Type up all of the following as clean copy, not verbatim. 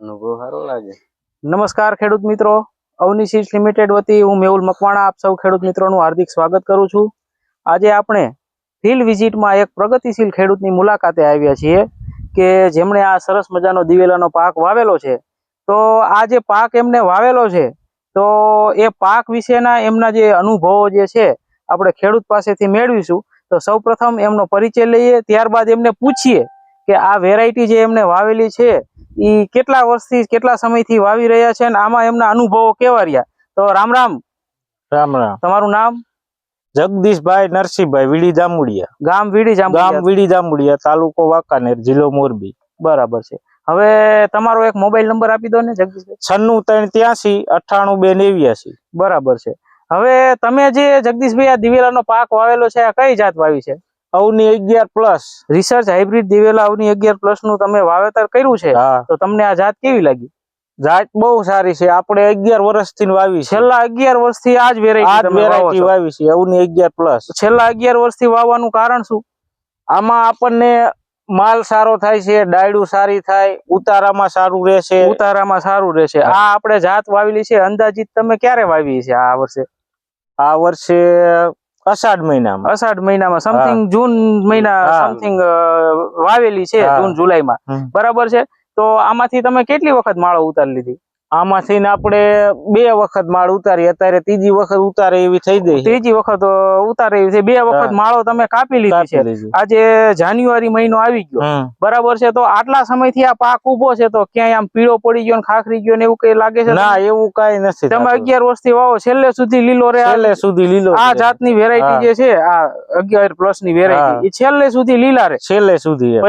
અનુભવ સારો લાગે. નમસ્કાર ખેડૂત મિત્રો, અવની સીડ્સ લિમિટેડ વતી હું મેહુલ મકવાણા આપ સૌ ખેડૂત મિત્રોનું હાર્દિક સ્વાગત કરું છું. આજે આપણે ફિલ્ડ વિઝિટમાં એક પ્રગતિશીલ ખેડૂતની મુલાકાતે આવ્યા છીએ કે જેમણે આ સરસ મજાનો દિવેલાનો પાક વાવેલો છે. તો આ જે પાક એમને વાવેલો છે તો એ પાક વિશેના એમના જે અનુભવો જે છે આપણે ખેડૂત પાસેથી મેળવીશું. તો સૌપ્રથમ એમનો પરિચય લઈએ, ત્યારબાદ એમને પૂછીએ કે આ વેરાયટી જે એમને વાવેલી છે એ કેટલા વર્ષથી કેટલા સમયથી વાવી રહ્યા છે અને આમાં એમના અનુભવો કેવા રહ્યા. તો રામ રામ. રામ રામ. તમારું નામ? જગદીશભાઈ નરસિંહભાઈ વીડી જાંબુડિયા. ગામ વીડી જાંબુડિયા, તાલુકો વાંકાનેર, જિલ્લો મોરબી. બરાબર છે. હવે તમારો એક મોબાઈલ નંબર આપી દો ને જગદીશભાઈ. 96 383 98 89. બરાબર છે. હવે તમે જે જગદીશભાઈ આ દિવેલાનો પાક વાવેલો છે આ કઈ જાત વાવી છે? અવની 11+ રિસર્ચ હાઇબ્રિડ દિવેલા અવની 11+ નું તમે વાવેતર કર્યું છે. તો તમને આ જાત કેવી લાગી? જાત બહુ સારી છે. આપણે 11 વર્ષથી વાવી છે. છેલ્લા 11 વર્ષથી આ જ વેરાયટી વાવી છે, અવની 11+. છેલ્લા 11 વર્ષથી વાવવાનું કારણ શું? આમાં આપણને માલ સારો થાય છે, ડાયડું સારી થાય, ઉતારામાં સારું રહેશે. આ આપણે જાત વાવેલી છે અંદાજિત તમે ક્યારે વાવી છે આ વર્ષે? આ વર્ષે અષાઢ મહિનામાં સમથિંગ જૂન મહિના સમથિંગ વાવેલી છે, જૂન જુલાઈમાં. બરાબર છે. તો આમાંથી તમે કેટલી વખત માળો ઉતારી લીધી? આમાંથી આપણે 2 વખત માળ ઉતારી, અત્યારે ત્રીજી વખત ઉતારે એવી થઈ ગઈ. ત્રીજી વખત ઉતારે એવી છે. 2 વખત માળો તમે કાપી લીધી છે. આજે જાન્યુઆરી મહિનો આવી ગયો, બરાબર છે. તો આટલા સમયથી આ પાક ઉભો છે તો ક્યાંય આમ પીળો પડી ગયો ને ખાખરી ગયો ને એવું કઈ લાગે છે? ના, એવું કઈ નથી. તમે 11 વર્ષથી વાવો, છેલ્લે સુધી લીલો રહે. આ જાતની વેરાયટી જે છે આ 11+ ની વેરાયટી, એ છેલ્લે સુધી લીલા રહે.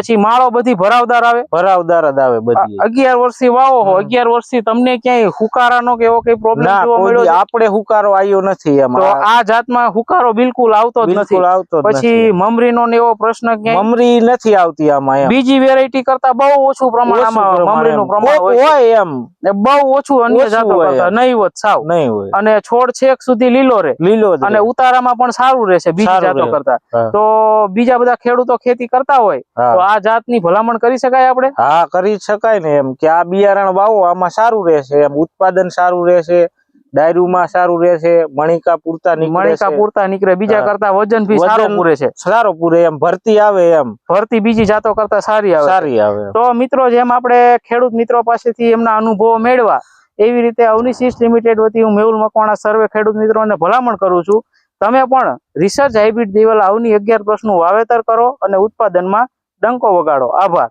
પછી માળો બધી ભરાવદાર આવે. જ આવે બધી. 11 વર્ષથી વાવો હો, 11 વર્ષથી તમને ક્યાંય હુકારાનો કે એવો કઈ પ્રોબ્લેમ જોવા મળ્યો? આપણે હુકારો આવ્યો નથી એમાં. તો આ જાતમાં હુકારો બિલકુલ આવતો જ નથી. પછી મમરીનો ને એવો પ્રશ્ન ક્યાંય? મમરી નથી આવતી આમાં. બીજી વેરાયટી કરતા બહુ ઓછું પ્રમાણમાં મમરીનું પ્રમાણ હોય એમ, બહુ ઓછું અન્ય જાતો કરતા, નહીવત સાવ. અને છોડ છેક સુધી લીલો રહે, અને ઉતારામાં પણ સારું રહેશે બીજી જાતો કરતા. તો બીજા બધા ખેડૂતો ખેતી કરતા હોય તો આ જાતની ભલામણ કરી શકાય આપણે? હા, કરી શકાય ને એમ કે આ બિયારણ વાવો, આમાં સારું રહેશે, એમ ઉત્પાદન સારું રહેશે, ડાયરુમાં સારું રહેશે, મણિકા પૂરતા નીકળે, બીજા કરતા વજન ભી સારો પૂરે એમ, ભરતી આવે એમ, ભરતી બીજી જાતો કરતા સારી આવે. તો મિત્રો, જેમ આપણે ખેડૂત મિત્રો પાસેથી એમના અનુભવો મેળવા, એવી રીતે અવની સીડ્સ લિમિટેડ વતી હું મેહુલ મકવાણા સર્વે ખેડૂત મિત્રોને ભલામણ કરું છું, તમે પણ રિસર્ચ હાઇબ્રિડ દિવેલા અવની 11+ નું વાવેતર કરો અને ઉત્પાદનમાં ડંકો વગાડો. આભાર.